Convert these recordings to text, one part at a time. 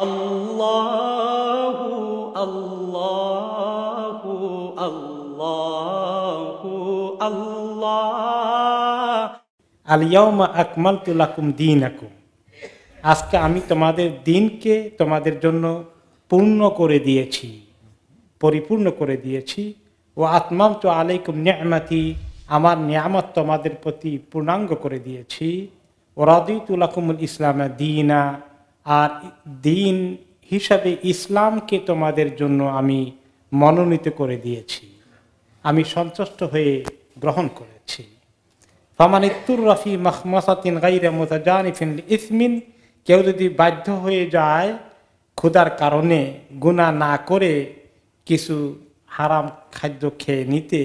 আল্লাহু আল্লাহু আল্লাহু আল্লাহ। আল ইয়াউমা আকমালতু লাকুম দীনাকুম, আজকে আমি তোমাদের দিনকে তোমাদের জন্য পূর্ণ করে দিয়েছি, পরিপূর্ণ করে দিয়েছি। ও আতমামতু আলাইকুম নি'মাতি, আমার নিয়ামত তোমাদের প্রতি পূর্ণাঙ্গ করে দিয়েছি। ও রাদিতু লাকুমুল ইসলাম দীনা, আর দিন হিসাবে ইসলামকে তোমাদের জন্য আমি মনোনীত করে দিয়েছি, আমি সন্তুষ্ট হয়ে গ্রহণ করেছি। ফামানিত্তুর রাফি মাখমাসাতিন গায়রা মুতাজানিফিন লিইসমিন, কেউ যদি বাধ্য হয়ে যায় ক্ষুধার কারণে গুনাহ না করে কিছু হারাম খাদ্য খেয়ে নিতে,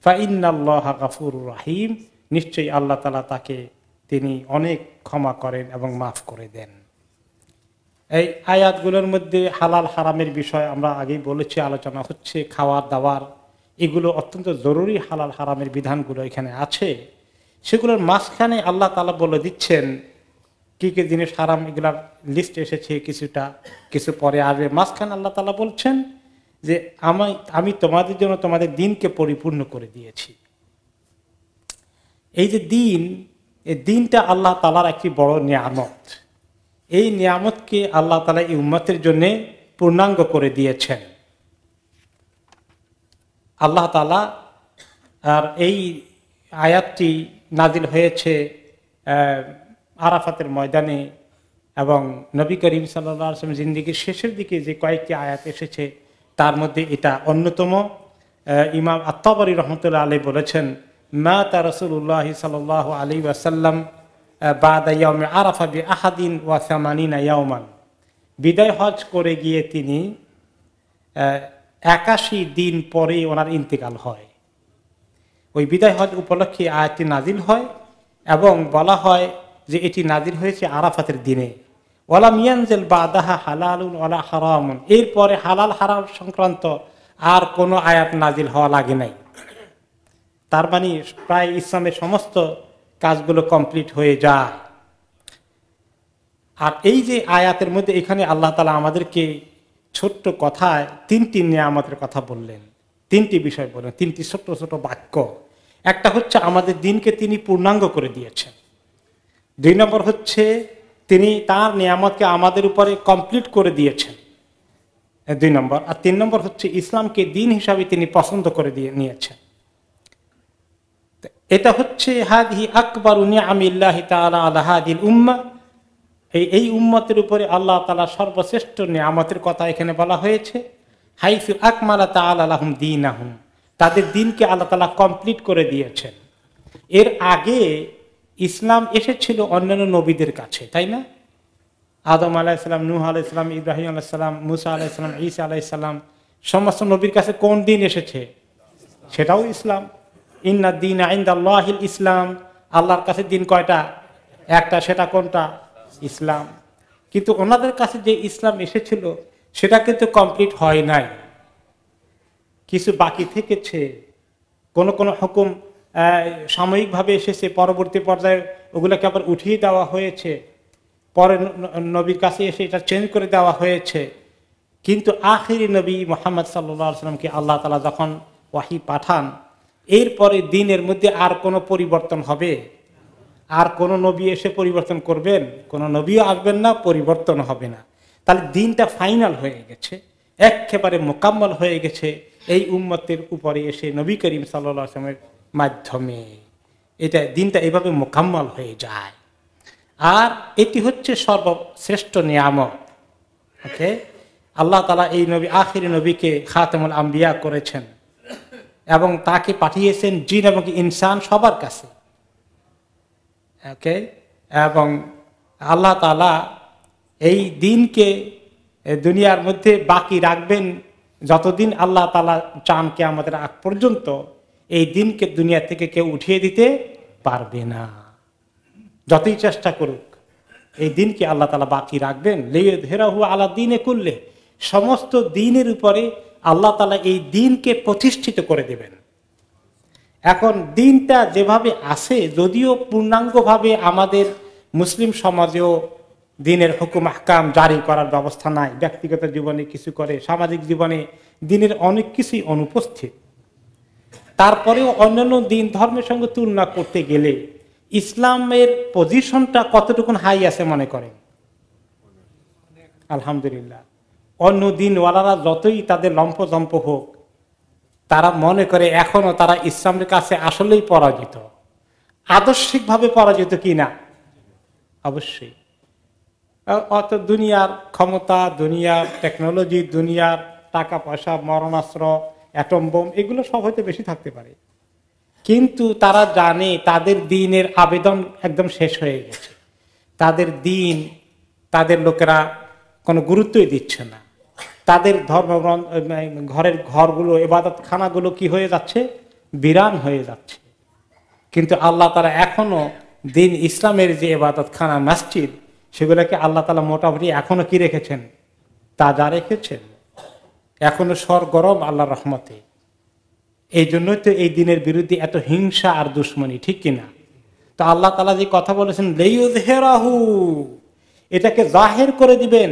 ফাইন্নাল্লাহা গাফুরুর রহিম, নিশ্চয়ই আল্লাহ তাআলা তাকে তিনি অনেক ক্ষমা করেন এবং মাফ করে দেন। এই আয়াতগুলোর মধ্যে হালাল হারামের বিষয় আমরা আগেই বলেছি, আলোচনা হচ্ছে। খাওয়ার দাওয়ার এগুলো অত্যন্ত জরুরি, হালাল হারামের বিধানগুলো এখানে আছে। সেগুলোর মাঝখানে আল্লাহ তাআলা বলে দিচ্ছেন কি কি জিনিস হারাম, এগুলার লিস্ট এসেছে কিছুটা, কিছু পরে আসবে। মাঝখানে আল্লাহ তাআলা বলছেন যে আমি তোমাদের জন্য তোমাদের দিনকে পরিপূর্ণ করে দিয়েছি। এই যে দিন, এই দিনটা আল্লাহ তাআলার একটি বড় নিয়ামত। এই নিয়ামতকে আল্লাহ তাআলা এই উম্মতের জন্য পূর্ণাঙ্গ করে দিয়েছেন। আল্লাহ তাআলা, আর এই আয়াতটি নাজিল হয়েছে আরাফাতের ময়দানে, এবং নবী করিম সাল্লাল্লাহু আলাইহি ওয়াসাল্লাম জিন্দেগীর শেষের দিকে যে কয়েকটি আয়াত এসেছে তার মধ্যে এটা অন্যতম। ইমাম আত-তাবারী রাহমাতুল্লাহ আলাইহি বলেছেন, মাতা রাসূলুল্লাহ সাল্লাল্লাহু আলাইহি ওয়াসাল্লাম বাদা ইয়াউমি আরাফা বিআহাদিন ওয়া সামানিনা ইয়াওমান, বিদায় হজ করে গিয়ে তিনি 81 দিন পরে ওনার ইন্তেকাল হয়। ওই বিদায় হজ উপলক্ষে আয়াতটি নাজিল হয় এবং বলা হয় যে এটি নাজিল হয়েছে আরাফাতের দিনে। ওয়ালাম ইয়ানজিল বাদাহা হালালুন ওয়ালা হারামুন, এরপরে হালাল হারাম সংক্রান্ত আর কোনো আয়াত নাজিল হওয়া লাগে নাই। তার মানে প্রায় ইসলামের সমস্ত কাজগুলো কমপ্লিট হয়ে যায়। আর এই যে আয়াতের মধ্যে এখানে আল্লাহ তাআলা আমাদেরকে ছোট্ট কথায় তিনটি নিয়ামতের কথা বললেন, তিনটি বিষয় বললেন, তিনটি ছোট্ট ছোট বাক্য। একটা হচ্ছে আমাদের দিনকে তিনি পূর্ণাঙ্গ করে দিয়েছেন। 2 নম্বর হচ্ছে তিনি তার নিয়ামতকে আমাদের উপরে কমপ্লিট করে দিয়েছেন, 2 নম্বর। আর 3 নম্বর হচ্ছে ইসলামকে দিন হিসাবে তিনি পছন্দ করে দিয়ে নিয়েছেন। এটা হচ্ছে হাদিহি আকবারু নিআমিল্লাহি তাআলা আলা হাদিল উম্মাহ, এই উম্মতের উপরে আল্লাহ তাআলা সর্বশ্রেষ্ঠ নিয়ামতের কথা এখানে বলা হয়েছে। হাইসু আকমালা তাআলা লাহুম দীনাহুম, তাদের দিনকে আল্লাহ তাআলা কমপ্লিট করে দিয়েছেন। এর আগে ইসলাম এসেছিল অন্যান্য নবীদের কাছে, তাই না? আদম আলাইহিস সালাম, নূহ আলাইহিস সালাম, ইব্রাহিম আলাইহিস সালাম, মুসা আলাইহিস সালাম, ঈসা আলাইহিস সালাম, সমস্ত নবীর কাছে কোন দিন এসেছে? সেটাও ইসলাম। ইন্না দীনা ইনদাল্লাহিল ইসলাম, আল্লাহর কাছে দিন কয়টা? একটা, সেটা কোনটা? ইসলাম। কিন্তু ওনাদের কাছে যে ইসলাম এসেছিল সেটা কিন্তু কমপ্লিট হয় নাই, কিছু বাকি থেকেছে। কোন কোন হুকুম সাময়িকভাবে এসেছে, পরবর্তী পর্যায়ে ওগুলোকে আবার উঠিয়ে দেওয়া হয়েছে, পরে নবীর কাছে এসে এটা চেঞ্জ করে দেওয়া হয়েছে। কিন্তু আখিরি নবী মুহাম্মদ সাল্লাল্লাহু আলাইহি ওয়াসাল্লামকে আল্লাহ তাআলা যখন ওয়াহি পাঠান, এরপরে দিনের মধ্যে আর কোনো পরিবর্তন হবে? আর কোন নবী এসে পরিবর্তন করবেন? কোন নবীও আসবেন না, পরিবর্তন হবে না। তাহলে দিনটা ফাইনাল হয়ে গেছে, একেবারে মোকাম্মল হয়ে গেছে এই উম্মতের উপরে এসে নবী করিম সাল্লাল্লাহু আলাইহি ওয়াসাল্লামের মাধ্যমে। এটা দিনটা এভাবে মোকাম্মল হয়ে যায়। আর এটি হচ্ছে সর্বশ্রেষ্ঠ নিয়ামত। ওকে, আল্লাহ তাআলা এই নবী, আখিরি নবীকে খাতামুল আম্বিয়া করেছেন এবং তাকে পাঠিয়েছেন জিন এবং ইনসান সবার কাছে। ওকে, এবং আল্লাহ তাআলা এই দিনকে দুনিয়ার মধ্যে বাকি রাখবেন যতদিন আল্লাহ তাআলা চান, কিয়ামতের আগ পর্যন্ত এই দিনকে দুনিয়া থেকে কেউ উঠিয়ে দিতে পারবে না, যতই চেষ্টা করুক। এই দিনকে আল্লাহ তাআলা বাকি রাখবেন। লিইয়ুযহিরাহু আলা দীনি কুল্লি, সমস্ত দিনের উপরে আল্লাহ তাআলা এই দিনকে প্রতিষ্ঠিত করে দেবেন। এখন দিনটা যেভাবে আছে, যদিও পূর্ণাঙ্গভাবে আমাদের মুসলিম সমাজেও দিনের হুকুম আহকাম জারি করার ব্যবস্থা নাই, ব্যক্তিগত জীবনে কিছু করে, সামাজিক জীবনে দিনের অনেক কিছুই অনুপস্থিত। তারপরেও অন্যান্য দিন ধর্মের সঙ্গে তুলনা করতে গেলে ইসলামের পজিশনটা কতটুকুন হাই আছে মনে করেন? আলহামদুলিল্লাহ। অন্য দিনওয়ালারা যতই তাদের লম্পজম্প হোক, তারা মনে করে এখনো তারা ইসলামের কাছে আসলেই পরাজিত। আদর্শিকভাবে পরাজিত কি না? অবশ্যই। অত দুনিয়ার ক্ষমতা, দুনিয়ার টেকনোলজি, দুনিয়ার টাকা পয়সা, মরণাস্ত্র, অ্যাটম বোম, এগুলো সব হয়তো বেশি থাকতে পারে, কিন্তু তারা জানে তাদের দিনের আবেদন একদম শেষ হয়ে গেছে। তাদের দিন তাদের লোকেরা কোনো গুরুত্বই দিচ্ছে না। তাদের ধর্ম ঘরের ঘরগুলো, ইবাদত খানাগুলো কি হয়ে যাচ্ছে? বিরান হয়ে যাচ্ছে। কিন্তু আল্লাহ তাআলা এখনো দিন ইসলামের যে ইবাদত খানা, মসজিদ, সেগুলোকে আল্লাহ তাআলা মোটামুটি এখনো কি রেখেছেন? তাজা রেখেছেন, এখনো সরগরম আল্লাহর রহমতে। এই জন্যই তো এই দিনের বিরুদ্ধে এত হিংসা আর দুশ্মনী, ঠিক কিনা? তো আল্লাহ তাআলা যে কথা বলেছেন লিইয়ুযহিরাহু, এটাকে জাহির করে দিবেন,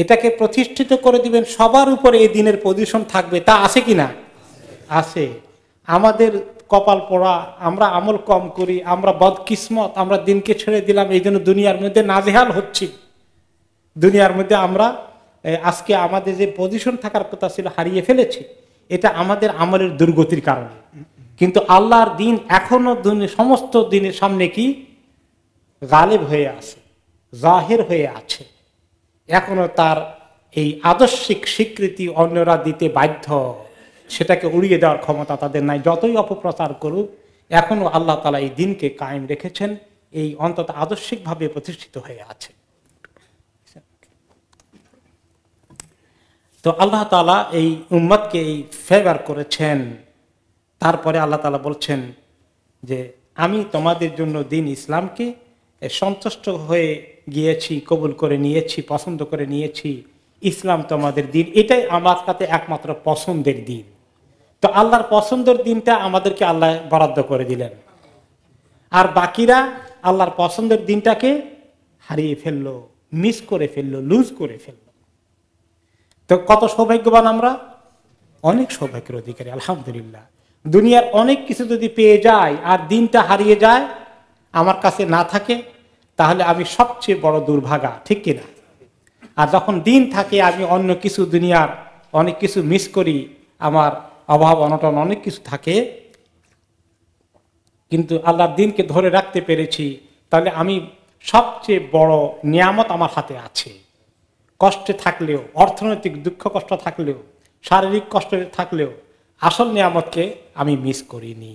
এটাকে প্রতিষ্ঠিত করে দিবেন, সবার উপরে এই দিনের পজিশন থাকবে, তা আছে কিনা? আছে। আমাদের কপাল পোড়া, আমরা আমল কম করি, আমরা বদকিসমত, আমরা দিনকে ছেড়ে দিলাম, এই জন্য দুনিয়ার মধ্যে নাজেহাল হচ্ছি। দুনিয়ার মধ্যে আমরা আজকে আমাদের যে পজিশন থাকার কথা ছিল হারিয়ে ফেলেছি। এটা আমাদের আমলের দুর্গতির কারণে। কিন্তু আল্লাহর দিন এখনো সমস্ত দিনের সামনে কি গালেব হয়ে আছে, জাহির হয়ে আছে। এখনো তার এই আদর্শিক স্বীকৃতি অন্যরা দিতে বাধ্য, সেটাকে উড়িয়ে দেওয়ার ক্ষমতা তাদের নাই। যতই অপপ্রচার করুক, এখনো আল্লাহ তাআলা এই দিনকে কায়েম রেখেছেন, এই অন্তত আদর্শিকভাবে প্রতিষ্ঠিত হয়ে আছে। তো আল্লাহ তাআলা এই উম্মতকে এই ফেভার করেছেন। তারপরে আল্লাহ তাআলা বলছেন যে আমি তোমাদের জন্য দিন ইসলামকে সন্তুষ্ট হয়ে গিয়েছি, কবুল করে নিয়েছি, পছন্দ করে নিয়েছি। ইসলাম তোমাদের দিন, এটাই আমার কাছে একমাত্র পছন্দের দিন। তো আল্লাহর পছন্দের দিনটা আমাদেরকে আল্লাহ বরাদ্দ করে দিলেন, আর বাকিরা আল্লাহর পছন্দের দিনটাকে হারিয়ে ফেললো, মিস করে ফেললো, লুজ করে ফেললো। তো কত সৌভাগ্যবান আমরা, অনেক সৌভাগ্যের অধিকারী আলহামদুলিল্লাহ। দুনিয়ার অনেক কিছু যদি পেয়ে যায় আর দিনটা হারিয়ে যায়, আমার কাছে না থাকে, তাহলে আমি সবচেয়ে বড় দুর্ভাগা, ঠিক কিনা? আর যখন দিন থাকে আমি অন্য কিছু, দুনিয়ার অনেক কিছু মিস করি, আমার অভাব অনটন অনেক কিছু থাকে, কিন্তু আল্লাহর দিনকে ধরে রাখতে পেরেছি, তাহলে আমি সবচেয়ে বড় নিয়ামত আমার হাতে আছে। কষ্টে থাকলেও, অর্থনৈতিক দুঃখ কষ্ট থাকলেও, শারীরিক কষ্ট থাকলেও আসল নিয়ামতকে আমি মিস করিনি।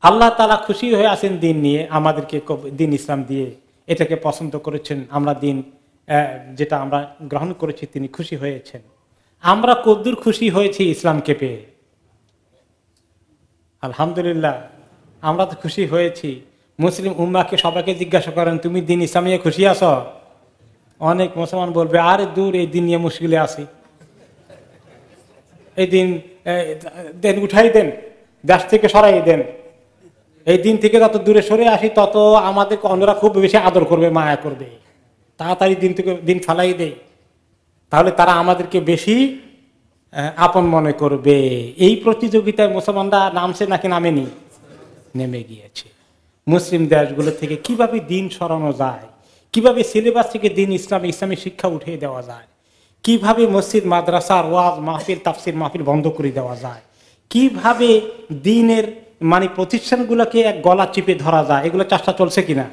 আল্লাহ তাআলা খুশি হয়ে আছেন দিন নিয়ে, আমাদেরকে দিন ইসলাম দিয়ে, এটাকে পছন্দ করেছেন। আমরা দিন যেটা আমরা গ্রহণ করেছি, তিনি খুশি হয়েছেন। আমরা কদ্দুর খুশি হয়েছি ইসলামকে পেয়ে? আলহামদুলিল্লাহ, আমরা তো খুশি হয়েছি। মুসলিম উম্মাহকে সবাইকে জিজ্ঞাসা করেন, তুমি দিন ইসলামে খুশি আছো? অনেক মুসলমান বলবে, আরে দূর, এই দিন নিয়ে মুশকিলে আছি, এই দিন দেন, উঠাই দেন, দেশ থেকে সরাই দেন। এই দিন থেকে যত দূরে সরে আসি, তত আমাদের অন্যরা খুব বেশি আদর করবে, মায়া করবে, তাড়াতাড়ি দিন থেকে দিন ফালাই দেয়, তাহলে তারা আমাদেরকে বেশি আপন মনে করবে। এই প্রতিযোগিতায় মুসলমানরা নামছে নাকি নামেনি? নেমে গিয়েছে। মুসলিম দেশগুলো থেকে কিভাবে দিন সরানো যায়, কিভাবে সিলেবাস থেকে দিন ইসলামী শিক্ষা উঠিয়ে দেওয়া যায়, কিভাবে মসজিদ মাদ্রাসার ওয়াজ মাহফিল, তাফসির মাহফিল বন্ধ করে দেওয়া যায়, কিভাবে দিনের প্রতিষ্ঠানগুলোকে এক গলা চিপে ধরা যায়, এগুলো চেষ্টা চলছে কিনা?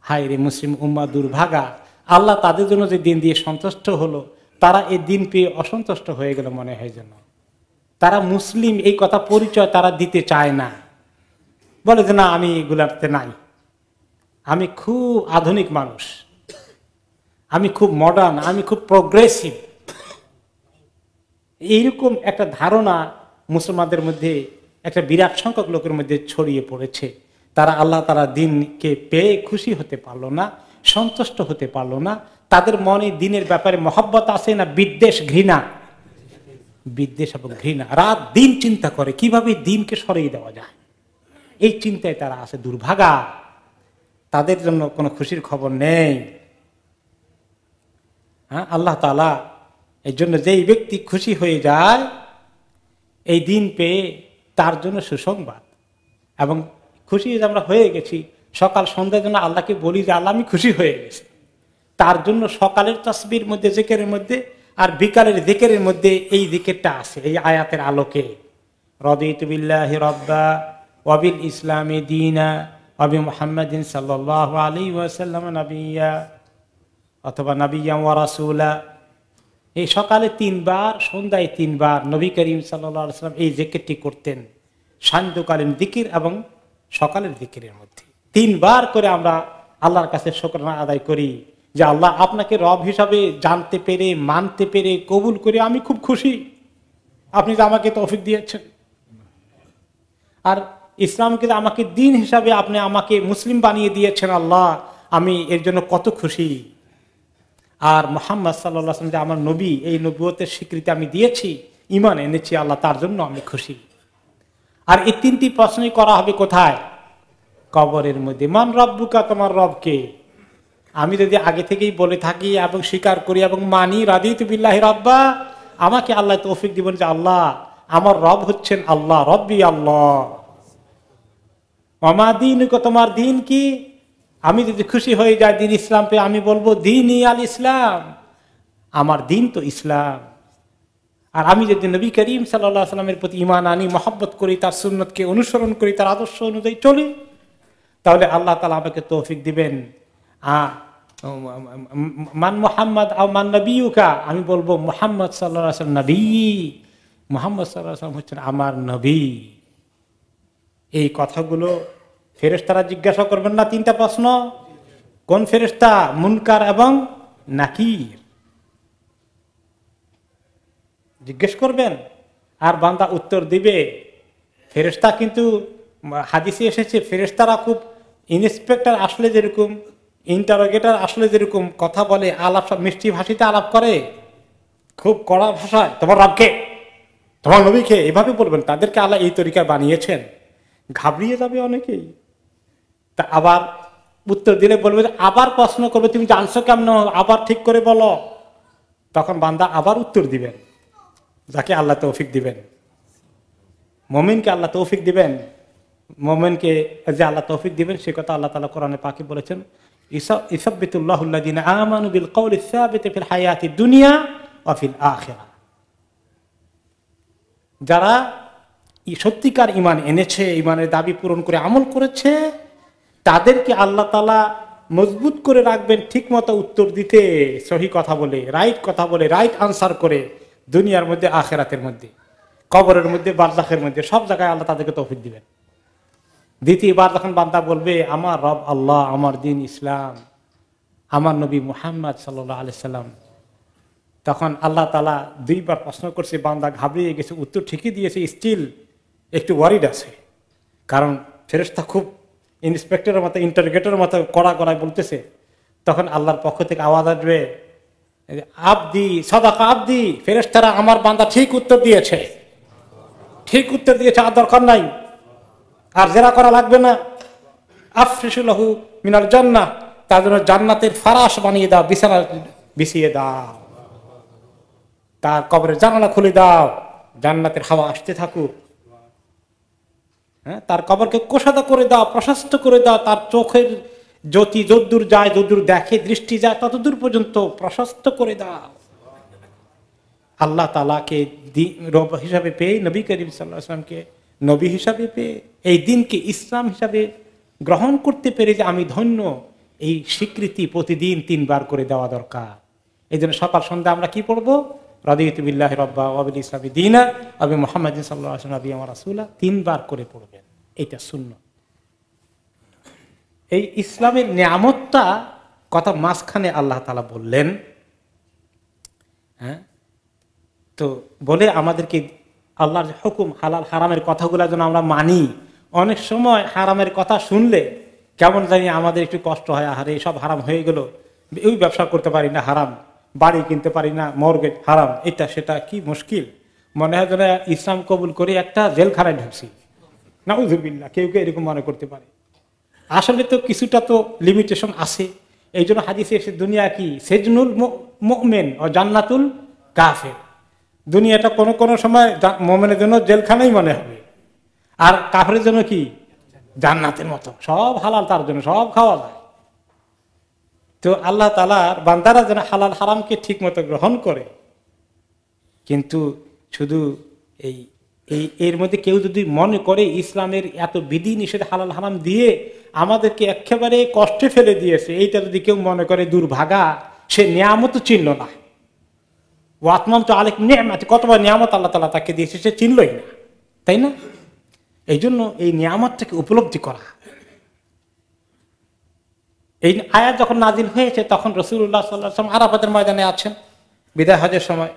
হায় রে মুসলিম উম্মাহ দুর্ভাগা। আল্লাহ তাদের জন্য যে দিন দিয়ে সন্তুষ্ট হলো, তারা এই দিন পেয়ে অসন্তুষ্ট হয়ে গেল মনে হয় যেন। তারা মুসলিম এই কথা পরিচয় তারা দিতে চায় না, বলে যে না, আমি এগুলাতে নাই, আমি খুব আধুনিক মানুষ, আমি খুব মডার্ন, আমি খুব প্রোগ্রেসিভ। এইরকম একটা ধারণা মুসলমানদের মধ্যে, একটা বিরাট সংখ্যক লোকের মধ্যে ছড়িয়ে পড়েছে। তারা আল্লাহ তাআলা দিনকে পেয়ে খুশি হতে পারলো না, সন্তুষ্ট হতে পারলো না। তাদের মনে দিনের ব্যাপারে মহব্বত আছে না বিদ্বেষ, ঘৃণা? বিদ্বেষ এবং ঘৃণা। রাত দিন চিন্তা করে কিভাবে দিনকে সরিয়ে দেওয়া যায়, এই চিন্তায় তারা আছে। দুর্ভাগা। তাদের জন্য কোনো খুশির খবর নেই। হ্যাঁ, আল্লাহ তাআলা এই জন্য যেই ব্যক্তি খুশি হয়ে যায় এই দিন পেয়ে, তার জন্য সুসংবাদ। এবং খুশি আমরা হয়ে গেছি, সকাল সন্ধ্যার জন্য আল্লাহকে বলি যে আল্লাহ আমি খুশি হয়ে গেছি, তার জন্য সকালের তাসবির মধ্যে, জিকিরের মধ্যে আর বিকালের জিকিরের মধ্যে এই জিকিরটা আছে। এই আয়াতের আলোকে রাদিতু বিল্লাহি রাব্বা ওয়া বিল ইসলামি দীনা ওয়া বি মুহাম্মাদিন সাল্লাল্লাহু আলাইহি ওয়াসাল্লাম নাবিয়্যা অথবা নাবিয়্যা ওয়া রাসূলা। এই সকালে 3 বার, সন্ধ্যায় 3 বার নবী করিম সাল্লাল্লাহু আলাইহি ওয়াসাল্লাম এই জিকিরটি করতেন, সান্ধ্যকালীন জিকির এবং সকালের জিকিরের মধ্যে 3 বার করে আমরা আল্লাহর কাছে শুকরানা আদায় করি যে আল্লাহ আপনাকে রব হিসাবে জানতে পেরে, মানতে পেরে, কবুল করে আমি খুব খুশি, আপনি যে আমাকে তৌফিক দিয়েছেন। আর ইসলামকে আমাকে দিন হিসাবে আপনি আমাকে মুসলিম বানিয়ে দিয়েছেন আল্লাহ, আমি এর জন্য কত খুশি। আর মুহাম্মদ সাল্লাল্লাহু আলাইহি ওয়াসাল্লাম যে আমার নবী, এই নবুয়তের স্বীকৃতি আমি দিয়েছি, ঈমান এনেছি আল্লাহ, তার জন্য আমি খুশি। আর এই 3টি প্রশ্নই করা হবে কোথায়? কবরের মধ্যে। মান রব্বুকা, তোমার রবকে। আমি যদি আগে থেকেই বলে থাকি এবং স্বীকার করি এবং মানি রাদিতু বিল্লাহি রাব্বা, আমাকে আল্লাহ তৌফিক দিবেন যে আল্লাহ আমার রব হচ্ছেন আল্লাহ, রব্বি আল্লাহ। ওয়া মা দীনুকা, তোমার দিন কি? আমি যদি খুশি হয়ে যাই দিন ইসলাম পেয়ে, আমি বলবো দীনি আল ইসলাম, আমার দিন তো ইসলাম। আর আমি যদি নবী করিম সাল্লাল্লাহু আলাইহি ওয়াসাল্লামের প্রতি ঈমান আনি, মহব্বত করি, তার সুন্নতকে অনুসরণ করি, তার আদর্শ অনুযায়ী চলি, তাহলে আল্লাহ তাআলা আমাকে তৌফিক দিবেন। মান মুহাম্মদ আও মান নবিয়ুকা, আমি বলবো মুহাম্মদ সাল্লাল্লাহু আলাইহি ওয়াসাল্লাম নবী, মুহাম্মদ সাল্লাল্লাহু আলাইহি ওয়াসাল্লাম হচ্ছেন আমার নবী। এই কথাগুলো ফেরেশতারা জিজ্ঞাসা করবেন না? 3টা প্রশ্ন। কোন ফেরেশতা? মুনকার এবং নাকির জিজ্ঞেস করবেন, আর বান্দা উত্তর দিবে। ফেরেশতা কিন্তু হাদিসে এসেছে, ফেরেশতারা খুব ইন্সপেক্টর আসলে যেরকম, ইন্টারোগেটর আসলে যেরকম কথা বলে, আলাপ সব মিষ্টি ভাষীতে আলাপ করে, খুব কড়া ভাষায়, তোমার রবকে, তোমার নবীকে, এভাবে বলবেন। তাদেরকে আল্লাহ এই তরিকা বানিয়েছেন। ঘাবড়িয়ে যাবে অনেকেই। তা আবার উত্তর দিলে বলবে, আবার প্রশ্ন করবে, তুমি জানছো কেমন, আবার ঠিক করে বলো। তখন বান্দা আবার উত্তর দিবেন, যাকে আল্লাহ তৌফিক দিবেন। মুমিনকে আল্লাহ তৌফিক দিবেন, মুমিনকে যে আল্লাহ তৌফিক দিবেন সে কথা আল্লাহ তাআলা কোরআনে পাকে বলেছেন, ইসাব্বিতুল্লাহুল্লাযিনা আমানু বিল কওলি সাবিতি ফিল হায়াতিদ দুনিয়া ওয়া ফিল আখিরাহ। যারা সত্যিকার ঈমান এনেছে, ঈমানের দাবি পূরণ করে আমল করেছে, তাদেরকে আল্লাহ তাআলা মজবুত করে রাখবেন ঠিক মতো উত্তর দিতে, সহি কথা বলে, রাইট কথা বলে, রাইট আনসার করে, দুনিয়ার মধ্যে, আখিরাতের মধ্যে, কবরের মধ্যে, বারজাখের মধ্যে, সব জায়গায় আল্লাহ তাদেরকে তৌফিক দিবেন। দ্বিতীয়বার যখন বান্দা বলবে আমার রব আল্লাহ, আমার দিন ইসলাম, আমার নবী মুহাম্মদ সাল্লাল্লাহু আলাইহি সাল্লাম, তখন আল্লাহ তাআলা 2 বার প্রশ্ন করছে, বান্দা ঘাবড়িয়ে গেছে, উত্তর ঠিকই দিয়েছে, স্টিল একটু ওয়ারিড আছে। কারণ ফেরেশতা খুব ইন্সপেক্টরের মতো, ইন্টারোগেটরের মতো কড়া কড়ায় বলতেছে। তখন আল্লাহর পক্ষ থেকে আওয়াজ আসবে, আব্দি সাদাকা আব্দি, ফেরেশতারা আমার বান্দা ঠিক উত্তর দিয়েছে, ঠিক উত্তর দিয়েছে, আর দরকার নাই, আর জেরা করা লাগবে না। আফরিশু লাহু মিনাল জান্নাহ, তার জন্য জান্নাতের ফারাশ বানিয়ে দাও, বিছানা বিছিয়ে দাও, তার কবরের জানালা খুলে দাও, জান্নাতের হাওয়া আসতে থাকুক। হ্যাঁ, তার কবরকে কোষাদা করে দাও, প্রশস্ত করে দাও, তার চোখের জ্যোতি যদ্দূর যায়, যদ্দূর দেখে, দৃষ্টি যায়, ততদূর পর্যন্ত প্রশস্ত করে দাও। আল্লাহ তাআলাকে রব হিসাবে পেয়ে, নবী করিম সাল্লাল্লাহু আলাইহি ওয়াসাল্লামকে নবী হিসাবে পেয়ে, এই দিনকে ইসলাম হিসাবে গ্রহণ করতে পেরে যে আমি ধন্য, এই স্বীকৃতি প্রতিদিন 3 বার করে দেওয়া দরকার। এই জন্য সকাল সন্ধ্যা আমরা কি পড়বো? রাদিতু বিল্লাহি রাব্বা ওয়া বিল ইসলামি দীনা ওয়া বি মুহাম্মাদিন সাল্লাল্লাহু আলাইহি ওয়াসাল্লাম নাবিয়্যান ওয়া রাসূলা, 3 বার করে পড়বেন। এটা সুন্নাত। এই ইসলামের নিয়ামতটা কথা মাঝখানে আল্লাহ তাআলা বললেন। হ্যাঁ, তো বলে আমাদেরকে আল্লাহর যে হুকুম, হালাল হারামের কথাগুলো যেন আমরা মানি। অনেক সময় হারামের কথা শুনলে কেমন জানি আমাদের একটু কষ্ট হয়, আহারে সব হারাম হয়ে গেল, ওই ব্যবসা করতে পারি না হারাম, বাড়ি কিনতে পারি না মর্গেজ হারাম, এটা সেটা, কি মুশকিল। মনে হয় যেন ইসলাম কবুল করে একটা জেলখানায় ঢুকছি, নাউযুবিল্লাহ, কেউ কেউ এরকম মনে করতে পারে। আসলে তো কিছুটা তো লিমিটেশন আছে। এই জন্য হাদিসে এসে দুনিয়া কি সেজনুল মুমিন ও জান্নাতুল কাফের, দুনিয়াটা কোনো কোনো সময় মুমিনের জন্য জেলখানাই মনে হবে, আর কাফেরের জন্য কি জান্নাতের মতো, সব হালাল, তার জন্য সব খাওয়া যায়। তো আল্লাহ তাআলার বান্দারা যেন হালাল হারামকে ঠিক মতো গ্রহণ করে, কিন্তু শুধু এই এর মধ্যে কেউ যদি মনে করে ইসলামের এত বিধি নিষেধ হালাল হারাম দিয়ে আমাদেরকে একেবারে কষ্টে ফেলে দিয়েছে, এইটা যদি কেউ মনে করে দুর্ভাগা, সে নিয়ামত চিনল না। ওয়াতমাম তো আলেক নিয়ামত, কতবার নিয়ামত আল্লাহ তাআলা তাকে দিয়েছে সে চিনলই না, তাই না? এই জন্য এই নিয়ামতটাকে উপলব্ধি করা। এই আয়াত যখন নাজিল হয়েছে তখন রাসূলুল্লাহ সাল্লাল্লাহু আলাইহি ওয়াসাল্লাম আরাফাতের ময়দানে আছেন বিদায় হজের সময়।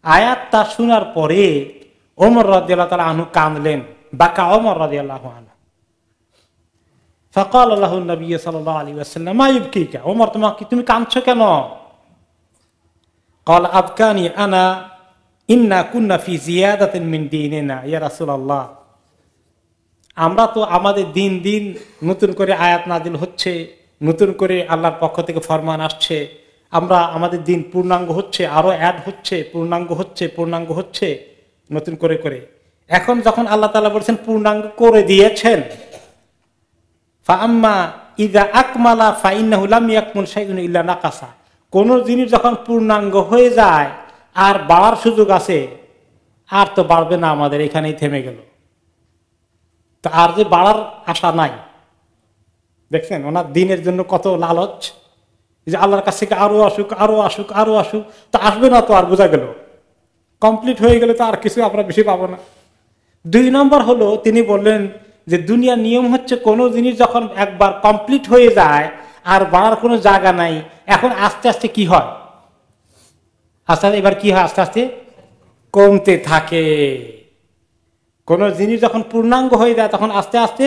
আয়াতটা শোনার পরে ওমর রাদিয়াল্লাহু তাআলা আনহু কাঁদলেন, বাকা ওমর রাদিয়াল্লাহু আনহু। ফাকাল লাহু নবী সাল্লাল্লাহু আলাইহি ওয়াসাল্লাম মা ইবকিকা, ওমর তুমি কাঁদছো কেন? قال আবকানি আনা ইন্না কুন্না ফি জিয়াদাতিন মিন দীনিনা ইয়া রাসূলুল্লাহ, আমরা তো আমাদের দিন দিন নতুন করে আয়াত নাজিল হচ্ছে, নতুন করে আল্লাহর পক্ষ থেকে ফরমান আসছে, আমরা আমাদের দিন পূর্ণাঙ্গ হচ্ছে, আরো অ্যাড হচ্ছে, পূর্ণাঙ্গ হচ্ছে নতুন করে করে। এখন যখন আল্লাহ তাআলা বলেছেন পূর্ণাঙ্গ করে দিয়েছেন, ফাআম্মা ইযা আকমালা ফাইন্নাহু লাম ইয়াকমুল শাইউন ইল্লা নাকাসা, কোন জিনিস যখন পূর্ণাঙ্গ হয়ে যায় আর বাড়ার সুযোগ আছে, আর তো বাড়বে না, আমাদের এখানেই থেমে গেল, তো আর যে বাড়ার আশা নাই। দেখছেন ওনার দিনের জন্য কত লালচ, যে আল্লাহর কাছ থেকে আরো আসুক, আরো আসুক, আরো আসুক, তো আসবে না, তো আর বোঝা গেল কমপ্লিট হয়ে গেলে তো আর কিছু আমরা বেশি পাবো না। 2 নম্বর হলো তিনি বললেন যে দুনিয়ার নিয়ম হচ্ছে কোন জিনিস যখন একবার কমপ্লিট হয়ে যায় আর বাড়ার কোনো জায়গা নাই, এখন আস্তে আস্তে কি হয়, আস্তে আস্তে এবার কি হয়, আস্তে আস্তে কমতে থাকে। কোন জিনিস যখন পূর্ণাঙ্গ হয়ে যায় তখন আস্তে আস্তে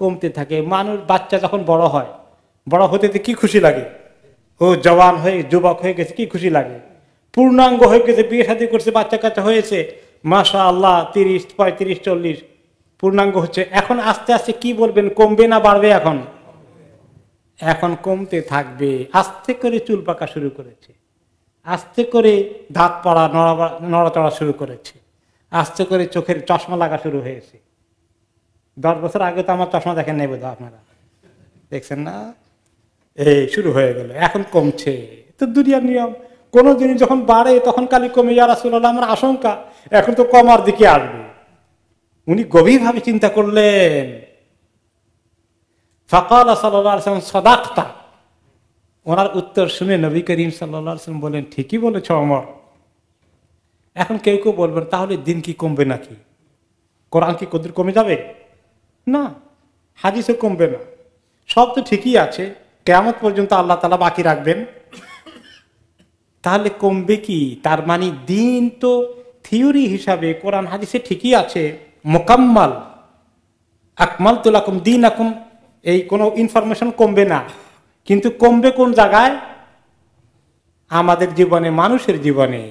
কমতে থাকে। মানুষ বাচ্চা যখন বড় হয়, বড় হতে কি খুশি লাগে, ও জওয়ান হয়ে যুবক হয়ে গেছে, কি খুশি লাগে, পূর্ণাঙ্গ হয়ে গেছে, বিয়ে শাদী করছে, বাচ্চা কাচ্চা হয়েছে, মাশাআল্লাহ 30, 35, 40 পূর্ণাঙ্গ হচ্ছে। এখন আস্তে আস্তে কি বলবেন, কমবে না বাড়বে? এখন কমতে থাকবে। আস্তে করে চুল পাকা শুরু করেছে, আস্তে করে দাঁত পড়া নড়াচড়া শুরু করেছে, আস্তে করে চোখের চশমা লাগা শুরু হয়েছে। 10 বছর আগে তো আমার চশমা দেখেন নেই বোধ, আপনারা দেখছেন না, এই শুরু হয়ে গেল, এখন কমছে। তো দুনিয়ার নিয়ম, কোন জিনিস যখন বাড়ে তখন কালি কমে, ইয়া রাসূলুল্লাহ আমার আশঙ্কা এখন তো কমার দিকে আসবে। উনি গভীরভাবে চিন্তা করলেন। ফাকাল সাল্লাল্লাহু আলাইহি ওয়াসাল্লাম সাদাকতা, ওনার উত্তর শুনে নবী করিম সাল্লাল্লাহু আলাইহি ওয়াসাল্লাম বলেন, ঠিকই বলেছ ওমর। এখন কেউ কেউ বলবেন তাহলে দিন কি কমবে নাকি, কোরআন কি কদর কমে যাবে? না, হাদিসও কমবে না, সব তো ঠিকই আছে, কিয়ামত পর্যন্ত আল্লাহ তাআলা বাকি রাখবেন। তাহলে কমবে কি? তার মানে দিন তো থিওরি হিসাবে কোরআন হাদিসে ঠিকই আছে, মোকাম্মাল, আকমালতু লাকুম দীনাকুম, এই কোনো ইনফরমেশন কমবে না। কিন্তু কমবে কোন জায়গায়? আমাদের জীবনে, মানুষের জীবনে।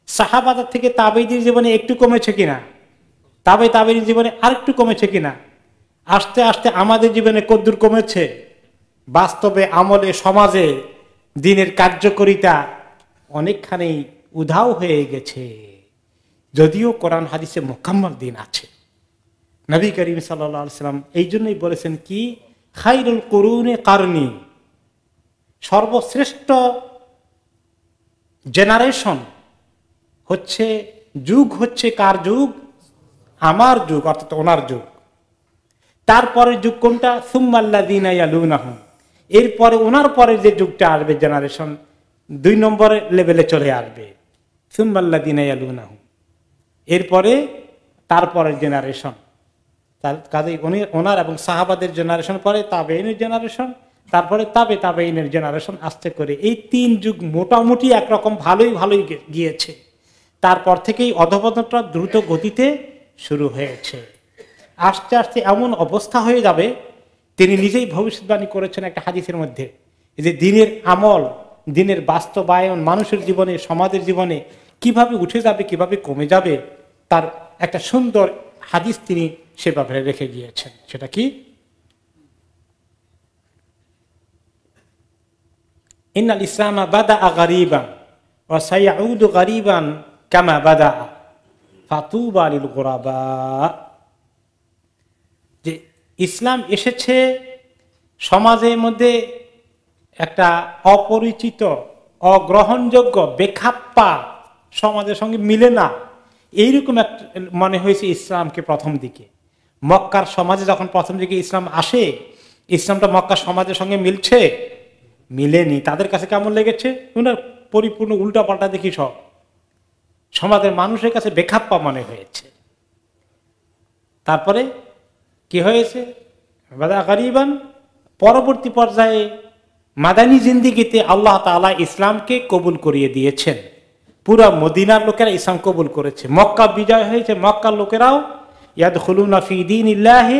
সাহাবাদের থেকে তাবেঈদের জীবনে একটু কমেছে কিনা, তাবেঈদের জীবনে আরেকটু কমেছে কিনা, আস্তে আস্তে আমাদের জীবনে কদ্দুর কমেছে। বাস্তবে, আমলে, সমাজে দিনের কার্যকরিতা অনেকখানি উধাও হয়ে গেছে, যদিও কোরআন হাদিসে মোকাম্মল দিন আছে। নবী করিম সাল্লাল্লাহু আলাইহি ওয়াসাল্লাম এই জন্যই বলেছেন কি, খায়রুল কুরুনি কারনি, সর্বশ্রেষ্ঠ জেনারেশন হচ্ছে, যুগ হচ্ছে কার যুগ? আমার যুগ, অর্থাৎ ওনার যুগ। তারপরে যুগ কোনটা? সুম্মাল্লাযীনা ইয়ালুনাহুম, এরপরে ওনার পরে যে যুগটা আসবে, জেনারেশন 2 নম্বরের লেভেলে চলে আসবে, সুম্মাল্লাযীনা ইয়ালুনাহুম, এরপরে তারপরের জেনারেশন। কাজেই ওনার এবং সাহাবাদের জেনারেশন পরে তাবেঈনের জেনারেশন, তারপরে তাবেঈনের জেনারেশন, আস্তে করে এই 3 যুগ মোটামুটি একরকম ভালোই গিয়েছে। তারপর থেকেই অধঃপতনটা দ্রুত গতিতে শুরু হয়েছে। আস্তে আস্তে এমন অবস্থা হয়ে যাবে, তিনি নিজেই ভবিষ্যৎবাণী করেছেন একটা হাদিসের মধ্যে, যে দিনের আমল, দিনের বাস্তবায়ন মানুষের জীবনে, সমাজের জীবনে কিভাবে উঠে যাবে, কিভাবে কমে যাবে, তার একটা সুন্দর হাদিস তিনি সে ব্যাপারে রেখে গিয়েছেন। সেটা কি? ইন্নাল ইসলামা বাদাআ গারিবান ওয়া সায়াউদু গারিবান কামা বাদাআ ফাতুবা লিল গুরাবা। যে ইসলাম এসেছে সমাজের মধ্যে একটা অপরিচিত, অগ্রহণযোগ্য, বেখাপ্পা, সমাজের সঙ্গে মিলে না, এইরকম একটা মনে হয়েছে ইসলামকে প্রথম দিকে। মক্কার সমাজে যখন প্রথম দিকে ইসলাম আসে, ইসলামটা মক্কার সমাজের সঙ্গে মিলছে, মিলেনি। তাদের কাছে কেমন লেগেছে? পরিপূর্ণ উল্টা পাল্টা দেখি সব, সমাজের মানুষের কাছে বেখাপ্পা মনে হয়েছে। তারপরে কি হয়েছে? গারিবান, পরবর্তী পর্যায়ে মাদানী জিন্দিগিতে আল্লাহ তাআলা ইসলামকে কবুল করিয়ে দিয়েছেন। পুরা মদিনার লোকেরা ইসলাম কবুল করেছে। মক্কা বিজয় হয়েছে, মক্কার লোকেরাও ইয়াদখুলুনা ফি দীনিল্লাহি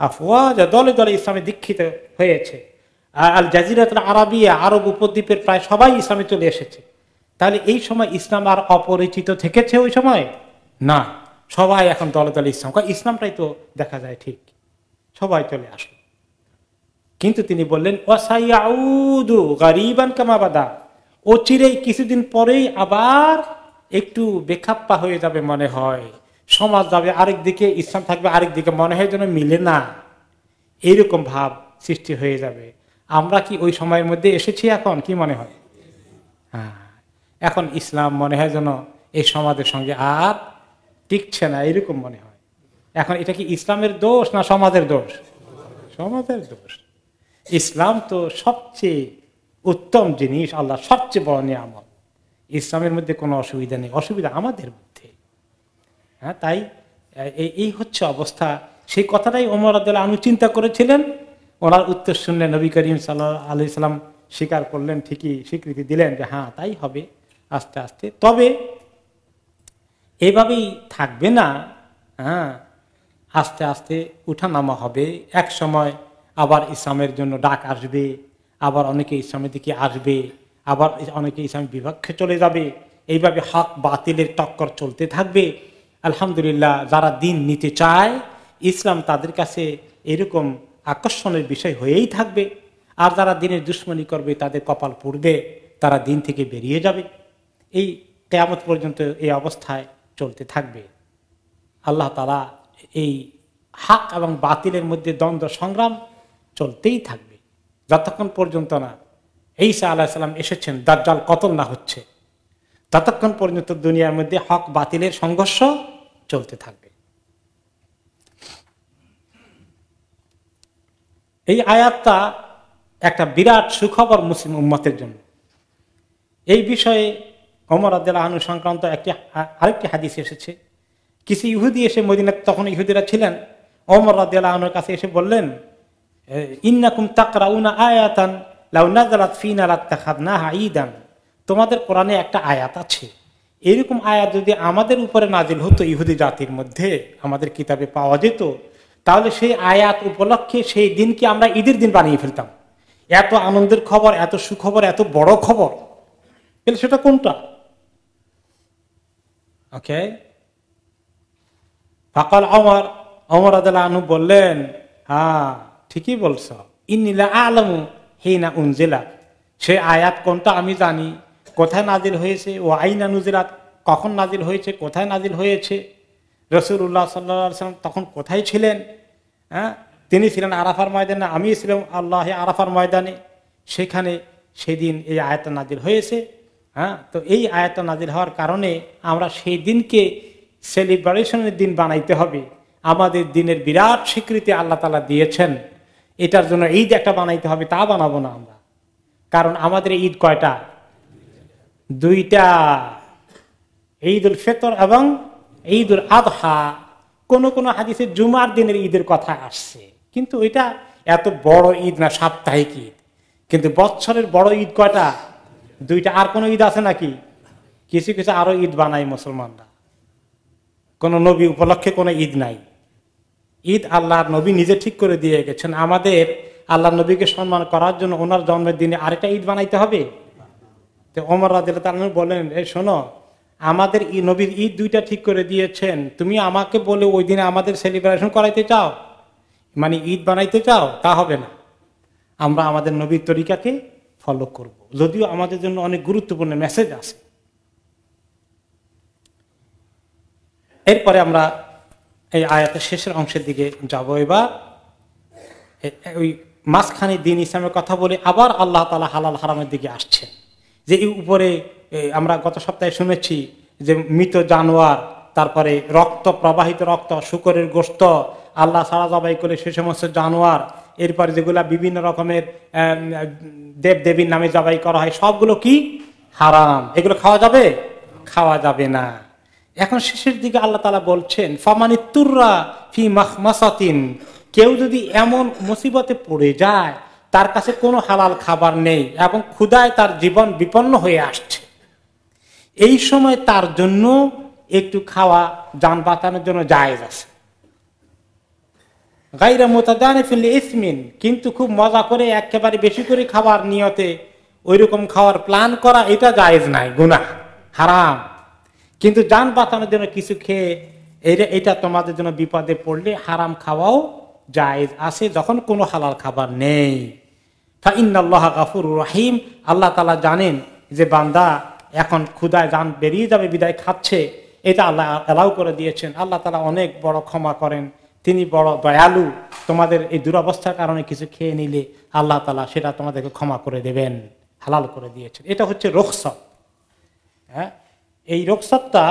আফওয়াজা, দলে দলে ইসলামে দীক্ষিত হয়েছে। আল জাজিরাতুল আরাবিয়া, আরব উপদ্বীপের প্রায় সবাই ইসলামে চলে এসেছে। তাহলে এই সময় ইসলাম আর অপরিচিত থেকেছে? ওই সময় না, সবাই এখন দলে দলে ইসলাম, ইসলামটাই তো দেখা যায় ঠিক, সবাই চলে আসলো। কিন্তু তিনি বললেন ওয়াসাইয়াউদু গারিবান কামা বাদা, ও চিরেই কিছুদিন পরেই আবার একটু বেখাপ্পা হয়ে যাবে মনে হয়, সমাজ যাবে আরেক দিকে, ইসলাম থাকবে আরেক দিকে, মনে হয় যেন মিলে না, এইরকম ভাব সৃষ্টি হয়ে যাবে। আমরা কি ওই সময়ের মধ্যে এসেছি এখন? কি মনে হয়? হ্যাঁ, এখন ইসলাম মনে হয় যেন এই সমাজের সঙ্গে আর টিকছে না, এরকম মনে হয়। এখন এটা কি ইসলামের দোষ না সমাজের দোষ? সমাজের দোষ। ইসলাম তো সবচেয়ে উত্তম জিনিস, আল্লাহ সবচেয়ে বড় নিয়ামত। ইসলামের মধ্যে কোনো অসুবিধা নেই, অসুবিধা আমাদের মধ্যে। হ্যাঁ, তাই এই হচ্ছে অবস্থা। সেই কথাটাই ওমর রাদিয়াল্লাহু আনহু চিন্তা করেছিলেন। ওনার উত্তর শুনলে নবী করিম সাল্লাল্লাহু আলাইহি সাল্লাম স্বীকার করলেন, ঠিকই স্বীকৃতি দিলেন যে হ্যাঁ তাই হবে আস্তে আস্তে। তবে এভাবেই থাকবে না, হ্যাঁ, আস্তে আস্তে উঠানামা হবে। এক সময় আবার ইসলামের জন্য ডাক আসবে, আবার অনেকে ইসলামের দিকে আসবে, আবার অনেকে ইসলামের বিপক্ষে চলে যাবে। এইভাবে হক বাতিলের টক্কর চলতে থাকবে। আলহামদুলিল্লাহ, যারা দিন নিতে চায় ইসলাম তাদের কাছে এরকম আকর্ষণের বিষয় হয়েই থাকবে। আর যারা দিনের দুশ্মনী করবে তাদের কপাল পুড়বে, তারা দিন থেকে বেরিয়ে যাবে। এই কিয়ামত পর্যন্ত এই অবস্থায় চলতে থাকবে। আল্লাহ তাআলা এই হক এবং বাতিলের মধ্যে দ্বন্দ্ব সংগ্রাম চলতেই থাকবে যতক্ষণ পর্যন্ত না ঈসা আলাইহিস সালাম এসেছেন, দাজ্জাল কতল না হচ্ছে, ততক্ষণ পর্যন্ত দুনিয়ার মধ্যে হক বাতিলের সংঘর্ষ চলতে থাকবে। এই আয়াতটা একটা বিরাট সুখবর মুসলিম উম্মতের জন্য। এই বিষয়ে ওমর রাদিয়াল্লাহু আনহু সংক্রান্ত আরেকটি হাদিস এসেছে। কিছু ইহুদি এসে মদিনাতে, তখন ইহুদিরা ছিলেন, ওমর রাদিয়াল্লাহু আনহুর কাছে এসে বললেন, ইন্নাকুম তাকরাউনা আয়াতান লাউ নাযালাত ফিনা লাত্তাখাযনাহা ঈদান, তোমাদের কোরআনে একটা আয়াত আছে, এরকম আয়াত যদি আমাদের উপরে নাজিল হতো, ইহুদি জাতির মধ্যে আমাদের কিতাবে পাওয়া যেত, তাহলে সেই আয়াত উপলক্ষে সেই দিনকে আমরা ঈদের দিন বানিয়ে ফেলতাম। এত আনন্দের খবর, এত সুখবর, এত বড় খবর, তাহলে সেটা কোনটা? ওকে, ফাকাল ওমর রাদিয়াল্লাহু আনহু বললেন, হ্যাঁ ঠিকই বলছো, ইন্নী লা আ'লামু হিনা উনজিলা, সেই আয়াত কোনটা আমি জানি, কোথায় নাজিল হয়েছে, ও আইনা নুজিলাত, কখন নাজিল হয়েছে, কোথায় নাজিল হয়েছে। রাসূলুল্লাহ সাল্লাল্লাহু আলাইহি ওয়াসাল্লাম তখন কোথায় ছিলেন? হ্যাঁ, তিনি ছিলেন আরাফার ময়দানে, আমি ছিলাম আল্লাহে আরাফার ময়দানে, সেখানে সেদিন এই আয়াতটা নাজিল হয়েছে। হ্যাঁ, তো এই আয়াতটা নাজিল হওয়ার কারণে আমরা সেই দিনকে সেলিব্রেশনের দিন বানাইতে হবে। আমাদের দিনের বিরাট স্বীকৃতি আল্লাহ তাআলা দিয়েছেন, এটার জন্য ঈদ একটা বানাইতে হবে। তা বানাবো না আমরা, কারণ আমাদের ঈদ কয়টা? দুইটা, ঈদ উল ফিতর এবং ঈদ উল আযহা। কোন কোন হাদিসে জুমার দিনের ঈদের কথা আসছে, কিন্তু এটা এত বড় ঈদ না, সাপ্তাহিক ঈদ। কিন্তু বছরের বড় ঈদ কয়টা? দুইটা। আর কোন ঈদ আছে নাকি? কিছু কিছু আরো ঈদ বানাই মুসলমানরা, কোন নবী উপলক্ষে কোনো ঈদ নাই। ঈদ আল্লাহর নবী নিজে ঠিক করে দিয়ে গেছেন। আমাদের আল্লাহর নবীকে সম্মান করার জন্য ওনার জন্মের দিনে আরেকটা ঈদ বানাইতে হবে? তো ওমর রাদিয়াল্লাহু আনহু বলেন, এই শোনো, আমাদের নবীর ঈদ দুইটা ঠিক করে দিয়েছেন, তুমি আমাকে বলে ওই দিনে আমাদের সেলিব্রেশন করাইতে চাও, মানে ঈদ বানাইতে চাও, তা হবে না। আমরা আমাদের নবীর তরিকাকে ফলো করব। যদিও আমাদের জন্য অনেক গুরুত্বপূর্ণ মেসেজ আছে। এরপরে আমরা এই আয়াতের শেষের অংশের দিকে যাব। এবার ওই মাঝখানে দিন ইসলামের কথা বলে আবার আল্লাহ তাআলা হালাল হারামের দিকে আসছেন। যে উপরে আমরা গত সপ্তাহে শুনেছি যে মৃত জানোয়ার, তারপরে রক্ত, প্রবাহিত রক্ত, শুকরের গোশত আল্লাহ ছাড়া জবাই করে সে সমস্ত জানোয়ার, এরপরে যেগুলা বিভিন্ন রকমের দেব দেবীর নামে জবাই করা হয়, সবগুলো কি হারাম, এগুলো খাওয়া যাবে? খাওয়া যাবে না। এখন শেষের দিকে আল্লাহ তাআলা বলছেন ফামানিতুররা ফি মাখমাসাতিন, কেউ যদি এমন মুসিবতে পড়ে যায় তার কাছে কোনো হালাল খাবার নেই এবং ক্ষুধায় তার জীবন বিপন্ন হয়ে আসছে, এই সময় তার জন্য একটু খাওয়া যান বাঁচানোর জন্য জায়েজ আছে। গায়রা মুতাদানিফিল ইসমিন, কিন্তু খুব মজা করে একেবারে বেশি করে খাবার নিয়তে ওইরকম খাওয়ার প্ল্যান করা, এটা জায়েজ নাই, গুনাহ, হারাম। কিন্তু যান বাঁচানোর জন্য কিছু খেয়ে এটা তোমাদের জন্য বিপদে পড়লে হারাম খাওয়াও জায়েজ আছে, যখন কোনো হালাল খাবার নেই। ফাইন্নাল্লাহা গাফুরুর রহিম, আল্লাহ তাআলা জানেন যে বান্দা এখন ক্ষুধায় জান বেরিয়ে যাবে বিদায় খাচ্ছে, এটা আল্লাহ অ্যালাউ করে দিয়েছেন। আল্লাহ তাআলা অনেক বড় ক্ষমা করেন, তিনি বড় দয়ালু। তোমাদের এই দুরবস্থার কারণে কিছু খেয়ে নিলে আল্লাহ তাআলা সেটা তোমাদেরকে ক্ষমা করে দেবেন, হালাল করে দিয়েছেন। এটা হচ্ছে রুখসত। হ্যাঁ, এই রুখসতটা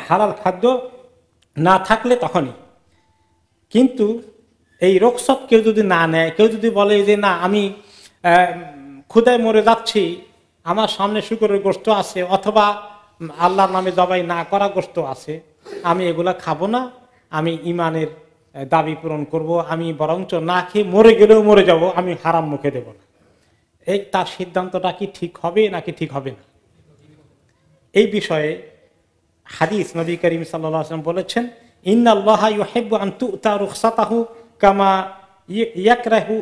হালাল খাদ্য না থাকলে তখনই। কিন্তু এই রুখসত কেউ যদি না নেয়, কেউ যদি বলে যে না আমি ক্ষুধায় মরে যাচ্ছি, আমার সামনে শুকরের গোশত আছে অথবা আল্লাহর নামে জবাই না করা গোশত আছে, আমি এগুলা খাবো না, আমি ইমানের দাবি পূরণ করব, আমি বরঞ্চ না খেয়ে মরে গেলেও মরে যাব, আমি হারাম মুখে দেব না, এই তার সিদ্ধান্তটা কি ঠিক হবে নাকি ঠিক হবে না? এই বিষয়ে হাদিস নবী করিম সাল্লাল্লাহু আলাইহি ওয়াসাল্লাম বলেছেন ইন্নাল্লাহা ইউহিব্বু আন তু'তা রুখসাতাহু কামা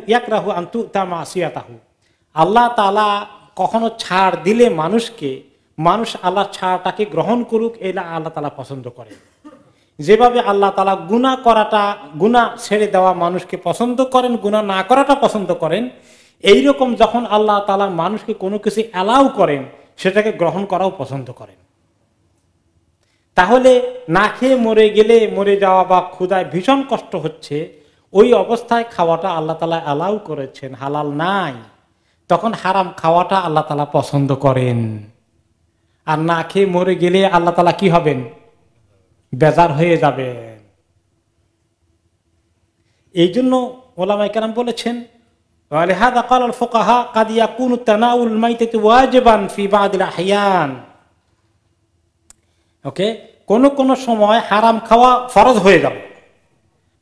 ইয়াকরাহু আন তু'তা মাসিয়াতাহু। আল্লাহ তাআলা কখনো ছাড় দিলে মানুষ আল্লাহর ছাড়টাকে গ্রহণ করুক, এটা আল্লাহ তাআলা পছন্দ করেন। যেভাবে আল্লাহ তাআলা গুনাহ ছেড়ে দেওয়া মানুষকে পছন্দ করেন, গুনাহ না করাটা পছন্দ করেন, এইরকম যখন আল্লাহ তাআলা মানুষকে কোনো কিছু অ্যালাউ করেন সেটাকে গ্রহণ করাও পছন্দ করেন। তাহলে না খেয়ে মরে গেলে, মরে যাওয়া বা ক্ষুধায় ভীষণ কষ্ট হচ্ছে, ওই অবস্থায় খাওয়াটা আল্লাহ তাআলা অ্যালাউ করেছেন, হালাল নাই, তখন হারাম খাওয়াটা আল্লাহ তাআলা পছন্দ করেন। আর না খেয়ে মরে গেলে আল্লাহ তাআলা কি হবেন? বেজার হয়ে যাবেন। এই জন্য উলামায়ে কেরাম বলেছেন ওয়ালিহাযা ক্বালাল ফুকাহা কাদ ইয়াকুনু তানাউল মাইতাতি ওয়াজিবান ফি বা'দিল আহইয়ান। ওকে, কোন সময় হারাম খাওয়া ফরজ হয়ে যাবে,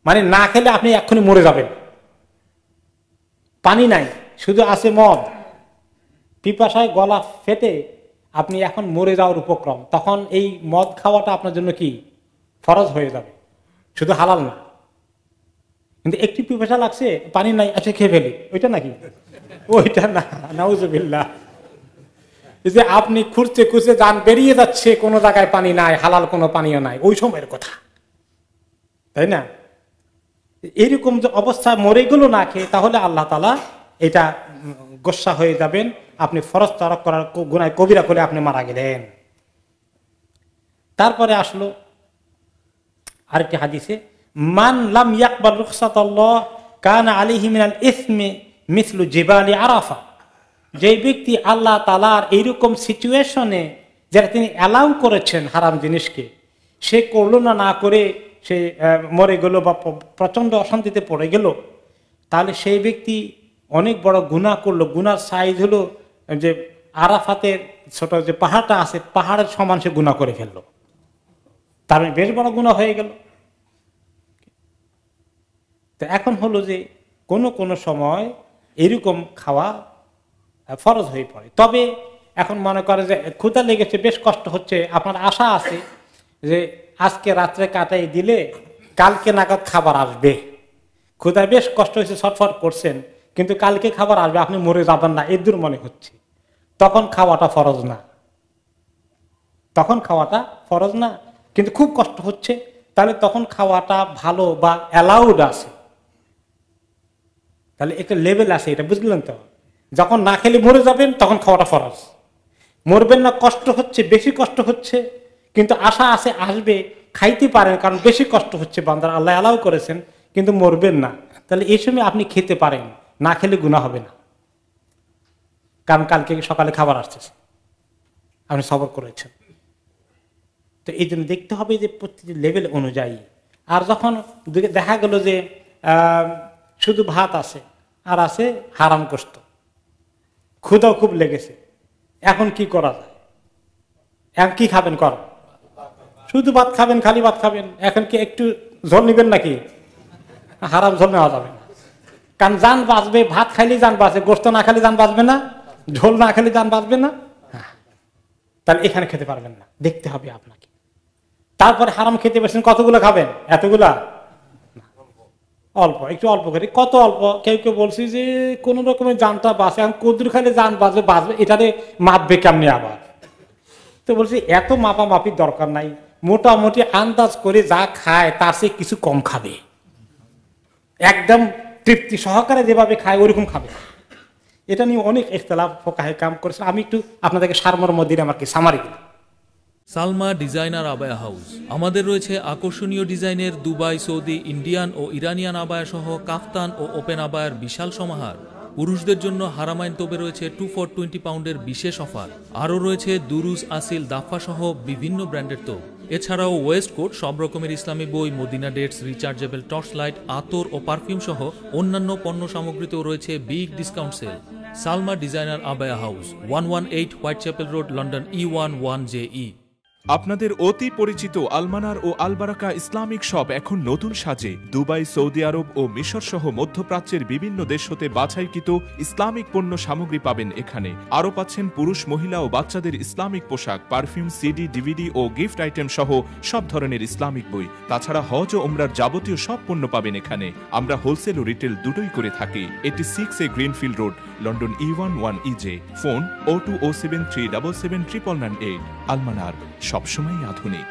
মানে না খেলে আপনি এক্ষুনি মরে যাবেন। পানি নাই, শুধু আছে মদ, পিপাসায় গলা ফেটে আপনি এখন মরে যাওয়ার উপক্রম, তখন এই মদ খাওয়াটা আপনার জন্য কি ফরজ হয়ে যাবে, শুধু হালাল না। কিন্তু একটু পিপাসা লাগছে, পানি নাই, আচ্ছা খেয়ে ফেলি, ওইটা নাকি? ওইটা না, নাউজুবিল্লাহ। যে আপনি খুঁজতে খুঁজতে যান বেরিয়ে যাচ্ছে, কোনো জায়গায় পানি নাই, হালাল কোনো পানীয় নাই, ওই সময়ের কথা, তাই না? এইরকম যে অবস্থা মরে গেল না খেয়ে, তাহলে আল্লাহ তাআলা এটা গোসা হয়ে যাবেন, আপনি ফরজ তরক করার গুনাহ কবিরা করে আপনি মারা গেলেন। তারপরে আসলো আরেকটি হাদিসে মান লাম ইয়াকবাল রুখসাতাল্লাহ কানা আলাইহি মিনাল ইসমি মিসলু জিবালি আরাফা। যে ব্যক্তি আল্লাহ তাআলার এইরকম সিচুয়েশনে যারা তিনি অ্যালাউ করেছেন হারাম জিনিসকে, সে করলো না করে সে মরে গেল বা প্রচন্ড অশান্তিতে পড়ে গেল, তাহলে সেই ব্যক্তি অনেক বড় গুনাহ করলো। গুনার সাইজ হলো যে আরাফাতের ছোট যে পাহাড়টা আছে, পাহাড়ের সমান সে গুনাহ করে ফেললো, তার বেশ বড় গুনাহ হয়ে গেল। তো এখন হলো যে কোন সময় এরকম খাওয়া ফরজ হয়ে পড়ে। তবে এখন মনে করে যে ক্ষুধা লেগেছে, বেশ কষ্ট হচ্ছে, আপনার আশা আছে যে আজকে রাত্রে কাটাই দিলে কালকে নাগাদ খাবার আসবে, ক্ষুধায় বেশ কষ্ট হয়েছে, ছটফট করছেন, কিন্তু কালকে খাবার আসবে, আপনি মরে যাবেন না, এদূর মনে হচ্ছে, তখন খাওয়াটা ফরজ না, তখন খাওয়াটা ফরজ না, কিন্তু খুব কষ্ট হচ্ছে, তাহলে তখন খাওয়াটা ভালো বা অ্যালাউড আছে। তাহলে একটা লেভেল আছে, এটা বুঝলেন তো? যখন না খেলে মরে যাবেন তখন খাওয়াটা ফরজ। মরবেন না, কষ্ট হচ্ছে, বেশি কষ্ট হচ্ছে, কিন্তু আশা আছে আসবে, খাইতে পারেন, কারণ বেশি কষ্ট হচ্ছে বান্দার, আল্লাহ অ্যালাউ করেছেন, কিন্তু মরবেন না, তাহলে এই সময় আপনি খেতে পারেন, না খেলে গুনাহ হবে না, কারণ কালকে সকালে খাবার আসতেছে, আপনি সবর করেছেন। তো এই জন্য দেখতে হবে যে প্রতিটি লেভেল অনুযায়ী। আর যখন দেখা গেল যে শুধু ভাত আছে আর আছে হারাম গোশত, ক্ষুধাও খুব লেগেছে, এখন কি করা যায়? এখন কি খাবেন? কর, শুধু ভাত খাবেন, খালি ভাত খাবেন, এখন কি একটু ঝোল নিবেন নাকি? হারাম ঝোল নেওয়া যাবে না, কারণ জান বাঁচবে, ভাত খাইলে জান বাঁচবে, গোশত না খালি জান বাঁচবে না, ঝোল না খালি জান বাঁচবে না। তাহলে এখানে খেতে পারবেন না, দেখতে হবে আপনাকে। তারপরে হারাম খেতে পারছেন, কতগুলো খাবেন? এতগুলা অল্প, একটু অল্প করে। কত অল্প? কেউ কেউ বলছি যে কোন রকমের জানটা বাঁচে, এখন কদ্দুর খাইলে জান বাঁচবে, বাঁচবে, এটারে মাপবে কেমনি আবার? তো বলছি এত মাপামাপির দরকার নাই, মোটামুটি আন্দাজ করে যা খায় তার চেয়ে কিছু কম খাবে, একদম তৃপ্তি সহকারে যেভাবে খায় ওইরকম খাবে। এটা নিয়ে অনেক ইখতিলাফ ফুকাহে কাম করেছে, আমি একটু আপনাদেরকে সারমর্ম দিলে আমার কি সামারি দিই। সালমা ডিজাইনার আবায়া হাউস। আমাদের রয়েছে আকর্ষণীয় ডিজাইনের দুবাই, সৌদি, ইন্ডিয়ান ও ইরানিয়ান আবায়া সহ কাফতান ও ওপেন আবায়ার বিশাল সমাহার। পুরুষদের জন্য হারামাইন তোবে রয়েছে 2 for 20 পাউন্ডের বিশেষ অফার। আরও রয়েছে দুরুজ, আসিল, দাফা সহ বিভিন্ন ব্র্যান্ডের তোপ। এছাড়াও ওয়েস্ট কোট, সব রকমের ইসলামী বই, Medina dates, rechargeable torch light, আতর ও পারফিউম সহ অন্যান্য পণ্য সামগ্রীতেও রয়েছে big discount sale. Salma designer আবায়া house, 118 Whitechapel Road, London E11JE। আপনাদের অতি পরিচিত আলমানার ও আলবারাকা ইসলামিক শপ এখন নতুন সাজে। দুবাই, সৌদি আরব ও মিশর সহ মধ্যপ্রাচ্যের বিভিন্ন দেশ হতে বাছাইকৃত ইসলামিক পণ্য সামগ্রী পাবেন এখানে। আরও পাচ্ছেন পুরুষ, মহিলা ও বাচ্চাদের ইসলামিক পোশাক, পারফিউম, সিডি, ডিভিডি ও গিফট আইটেম সহ সব ধরনের ইসলামিক বই। তাছাড়া হজ ও উমরার যাবতীয় সব পণ্য পাবেন এখানে। আমরা হোলসেল ও রিটেল দুটোই করে থাকি। 86A greenfield road, London E11EJ। Phone 0207377998। আলমানার, সবসময় আধুনিক।